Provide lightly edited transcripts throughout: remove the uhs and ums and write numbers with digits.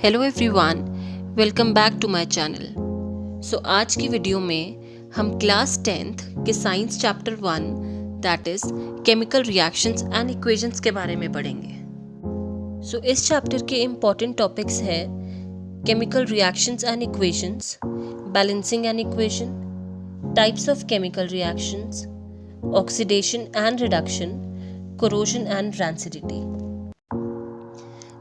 Hello everyone, welcome back to my channel. So आज की video में हम क्लास 10th के science chapter 1 that is chemical reactions and equations के बारे में पढ़ेंगे। सो इस चैप्टर के इम्पॉर्टेंट टॉपिक्स हैं chemical reactions and equations, balancing an equation, types of chemical reactions, oxidation and reduction, corrosion and rancidity.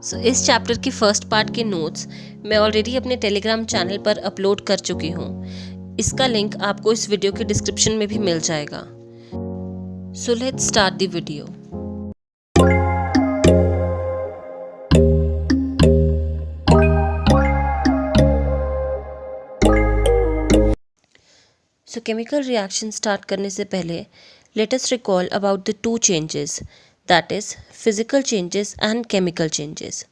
So इस chapter की first part के नोट्स मैं ऑलरेडी अपने टेलीग्राम चैनल पर अपलोड कर चुकी हूँ। इसका लिंक आपको इस वीडियो के डिस्क्रिप्शन में भी मिल जाएगा। So let's start the video. So chemical reaction start करने से पहले let us recall about the two changes, that is physical changes and chemical changes.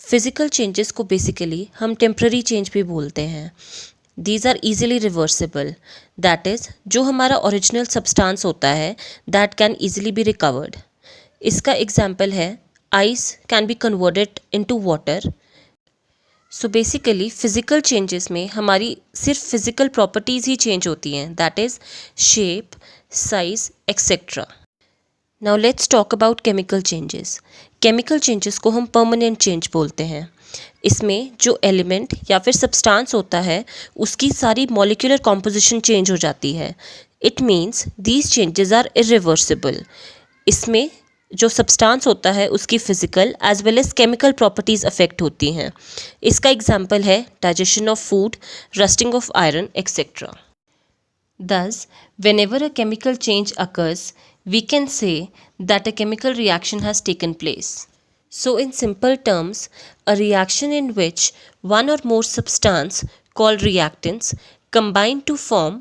Physical changes को बेसिकली हम टेम्प्ररी चेंज भी बोलते हैं। These are easily reversible, that is जो हमारा ओरिजिनल सब्सटेंस होता है that can easily be recovered. इसका एग्जाम्पल है ice can be converted into water. So basically physical changes में हमारी सिर्फ फिजिकल प्रॉपर्टीज़ ही चेंज होती हैं, that is shape, size etcetera. Now let's talk about chemical changes. Chemical changes को हम permanent change बोलते हैं। इसमें जो एलिमेंट या फिर सब्सटेंस होता है उसकी सारी मॉलिक्यूलर कॉम्पोजिशन चेंज हो जाती है। It means these changes are irreversible. इसमें जो सब्सटेंस होता है उसकी physical as well as chemical properties affect होती हैं। इसका एग्जाम्पल है digestion of food, rusting of iron etcetera. Thus, whenever a chemical change occurs, we can say that a chemical reaction has taken place. So, in simple terms, a reaction in which one or more substance called reactants combine to form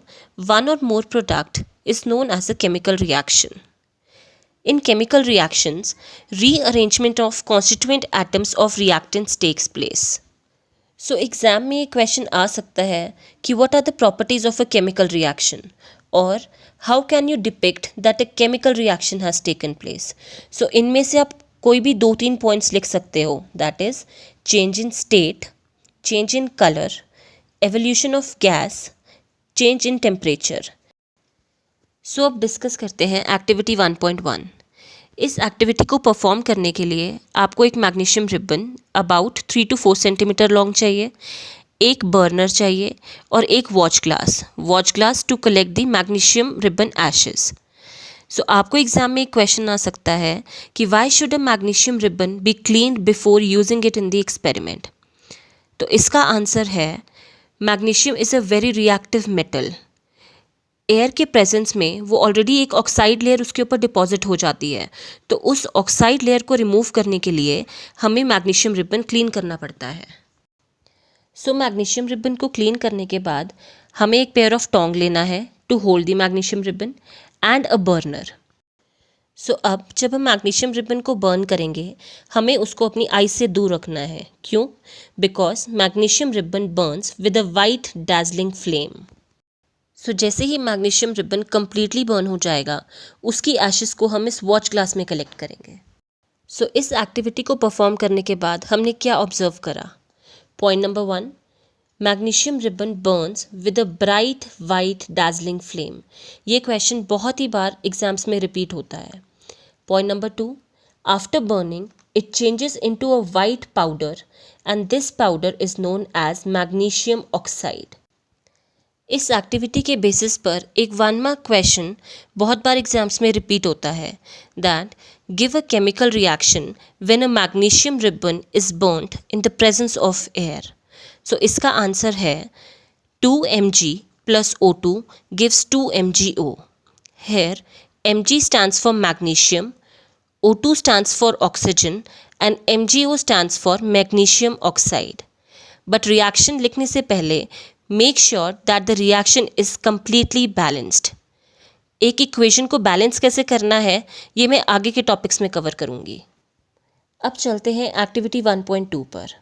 one or more product is known as a chemical reaction. In chemical reactions, rearrangement of constituent atoms of reactants takes place. So exam में ये question आ सकता है कि what are the properties of a chemical reaction और how can you depict that a chemical reaction has taken place. So इनमें से आप कोई भी 2-3 पॉइंट्स लिख सकते हो, that is change in state, change in colour, evolution of gas, change in temperature. So अब डिस्कस करते हैं एक्टिविटी 1.1। इस एक्टिविटी को परफॉर्म करने के लिए आपको एक magnesium ribbon about 3 to 4 centimetre long चाहिए, एक बर्नर चाहिए और एक watch glass to collect the magnesium ribbon ashes. So आपको एग्जाम में एक क्वेश्चन आ सकता है कि why should a magnesium ribbon be cleaned before using it in the experiment. तो इसका आंसर है magnesium is a very reactive metal. Air के प्रेजेंस में वो ऑलरेडी एक ऑक्साइड लेयर उसके ऊपर डिपॉजिट हो जाती है, तो उस ऑक्साइड लेयर को रिमूव करने के लिए हमें मैग्नीशियम रिबन क्लीन करना पड़ता है। सो मैग्नीशियम रिबन को क्लीन करने के बाद हमें एक पेयर ऑफ टोंग लेना है to hold the magnesium ribbon and a burner. So अब जब हम मैग्नीशियम रिबन को बर्न करेंगे हमें उसको अपनी आई से दूर रखना है। क्यों? Because magnesium ribbon burns with a white dazzling flame. So जैसे ही मैग्नीशियम रिबन कम्प्लीटली बर्न हो जाएगा उसकी एशेस को हम इस वॉच ग्लास में कलेक्ट करेंगे। सो इस एक्टिविटी को परफॉर्म करने के बाद हमने क्या ऑब्जर्व करा? Point number 1, magnesium ribbon burns with a bright white dazzling flame. ये क्वेश्चन बहुत ही बार एग्जाम्स में रिपीट होता है। Point number 2, after burning it changes into a white powder and this powder is known as magnesium oxide. इस activity के basis पर एक 1 मार्क क्वेश्चन बहुत बार एग्जाम्स में रिपीट होता है, that give a chemical reaction when a magnesium ribbon is burned in the presence of air. So इसका answer है 2 mg plus O2 gives 2 MgO. Here Mg stands for magnesium, O2 stands for oxygen and MgO stands for magnesium oxide. But reaction लिखने से पहले make sure that the reaction is completely balanced. एक equation को balance कैसे करना है ये मैं आगे के टॉपिक्स में कवर करूँगी। अब चलते हैं एक्टिविटी 1.2 पर।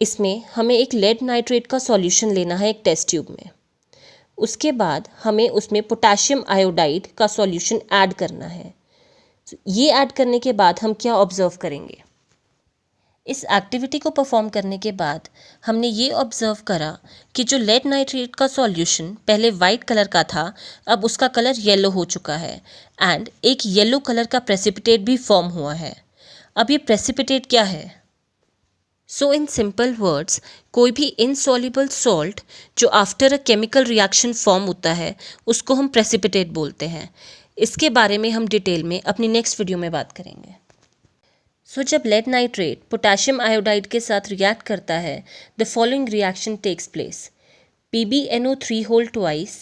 इसमें हमें एक लेड नाइट्रेट का सॉल्यूशन लेना है एक टेस्ट ट्यूब में। उसके बाद हमें उसमें पोटेशियम आयोडाइड का सॉल्यूशन ऐड करना है। ये ऐड करने के बाद हम क्या ऑब्जर्व करेंगे? इस एक्टिविटी को परफॉर्म करने के बाद हमने ये ऑब्जर्व करा कि जो लेड नाइट्रेट का सॉल्यूशन पहले वाइट कलर का था, अब उसका कलर येलो हो चुका है एंड एक येलो कलर का प्रेसिपिटेट भी फॉर्म हुआ है। अब ये प्रेसिपिटेट क्या है? सो इन सिंपल वर्ड्स, कोई भी इनसॉल्युबल सॉल्ट जो after a chemical reaction form होता है उसको हम प्रेसिपिटेट बोलते हैं। इसके बारे में हम डिटेल में अपनी नेक्स्ट वीडियो में बात करेंगे। सो जब लेड नाइट्रेट पोटेशियम आयोडाइड के साथ रिएक्ट करता है, the following reaction takes place. PbNO3 whole twice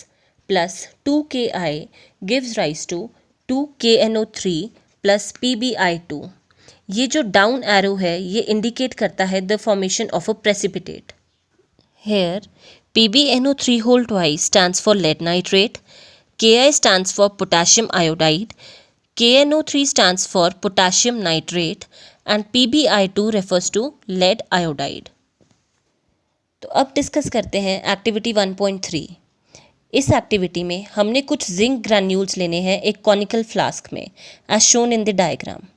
plus 2Ki gives rise to 2KNO3 plus PbI2। ये जो डाउन एरो है ये इंडिकेट करता है the formation of a precipitate. Here PbNO3 whole twice stands for lead nitrate, Ki stands for potassium iodide, KNO3 stands for potassium nitrate and PbI2 refers to lead iodide। तो अब discuss करते हैं activity 1.3। इस activity में हमने कुछ zinc granules लेने हैं एक कॉनिकल फ्लास्क में as shown in the diagram.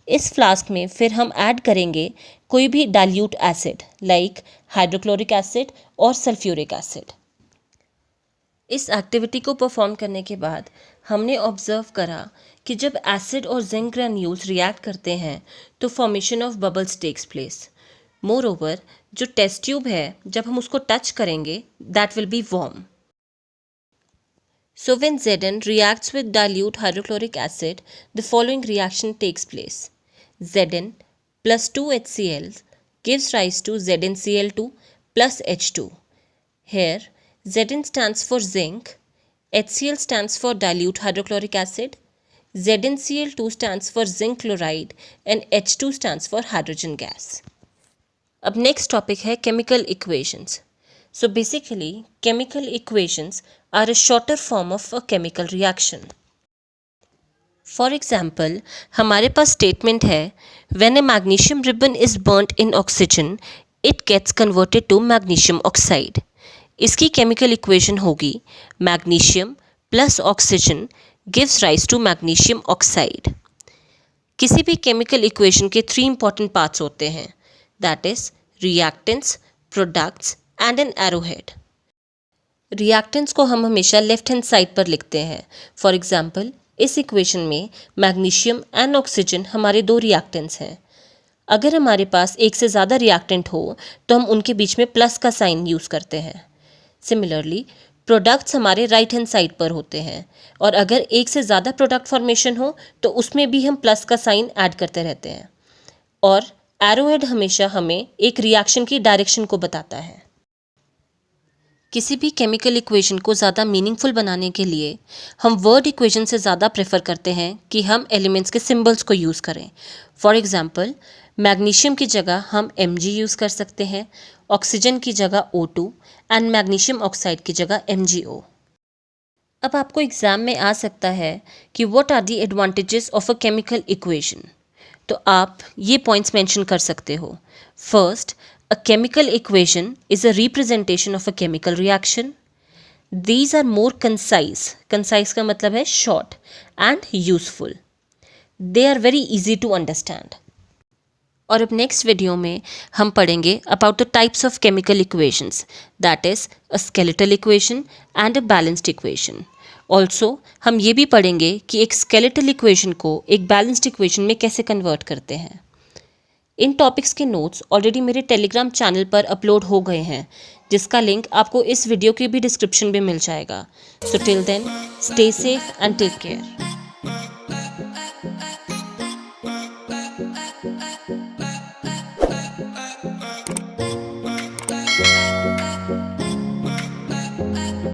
इस फ्लास्क में फिर हम ऐड करेंगे कोई भी dilute acid like hydrochloric acid और सल्फ्यूरिक एसिड। इस एक्टिविटी को परफॉर्म करने के बाद हमने ऑब्जर्व करा कि जब एसिड और जिंक ग्रैन्यूल्स रिएक्ट करते हैं तो formation of bubbles takes place. Moreover जो टेस्ट ट्यूब है जब हम उसको टच करेंगे that will be warm. So when Zn reacts with dilute hydrochloric acid, the following reaction takes place. Zn plus 2HCl gives rise to ZnCl2 plus H2. Here Zn stands for zinc, HCl stands for dilute hydrochloric acid, ZnCl2 stands for zinc chloride and H2 stands for hydrogen gas. अब next topic है chemical equations. So basically chemical equations are a shorter form of a chemical reaction. For example, हमारे पास statement है when a magnesium ribbon is burnt in oxygen, it gets converted to magnesium oxide. इसकी chemical equation होगी magnesium plus oxygen gives rise to magnesium oxide. किसी भी chemical equation के 3 important parts होते हैं, that is reactants, products and an arrowhead. Reactants को हम हमेशा लेफ्ट हैंड साइड पर लिखते हैं। फॉर एग्जाम्पल इस इक्वेशन में मैग्नीशियम एंड ऑक्सीजन हमारे 2 रिएक्टेंट्स हैं। अगर हमारे पास एक से ज़्यादा रिएक्टेंट हो तो हम उनके बीच में प्लस का साइन यूज़ करते हैं। सिमिलरली प्रोडक्ट्स हमारे राइट हैंड साइड पर होते हैं और अगर एक से ज़्यादा प्रोडक्ट फॉर्मेशन हो तो उसमें भी हम प्लस का साइन ऐड करते रहते हैं। और एरोहेड हमेशा हमें एक रिएक्शन की डायरेक्शन को बताता है। किसी भी केमिकल इक्वेशन को ज़्यादा मीनिंगफुल बनाने के लिए हम वर्ड इक्वेशन से ज़्यादा प्रेफर करते हैं कि हम एलिमेंट्स के सिंबल्स को यूज़ करें। फॉर एग्जांपल मैग्नीशियम की जगह हम Mg यूज़ कर सकते हैं, ऑक्सीजन की जगह O2 एंड मैग्नीशियम ऑक्साइड की जगह MgO। अब आपको एग्ज़ाम में आ सकता है कि what are the advantages of a chemical equation, तो आप ये पॉइंट्स मेंशन कर सकते हो। First, a chemical equation is a representation of a chemical reaction. These are more concise. Concise का मतलब है short and useful. They are very easy to understand. और अब नेक्स्ट वीडियो में हम पढ़ेंगे about the types of chemical equations, that is a skeletal equation and a balanced equation. Also हम ये भी पढ़ेंगे कि एक skeletal equation को एक balanced equation में कैसे convert करते हैं। इन टॉपिक्स के नोट्स ऑलरेडी मेरे टेलीग्राम चैनल पर अपलोड हो गए हैं, जिसका लिंक आपको इस वीडियो के भी डिस्क्रिप्शन में मिल जाएगा। So till then, stay safe and take care.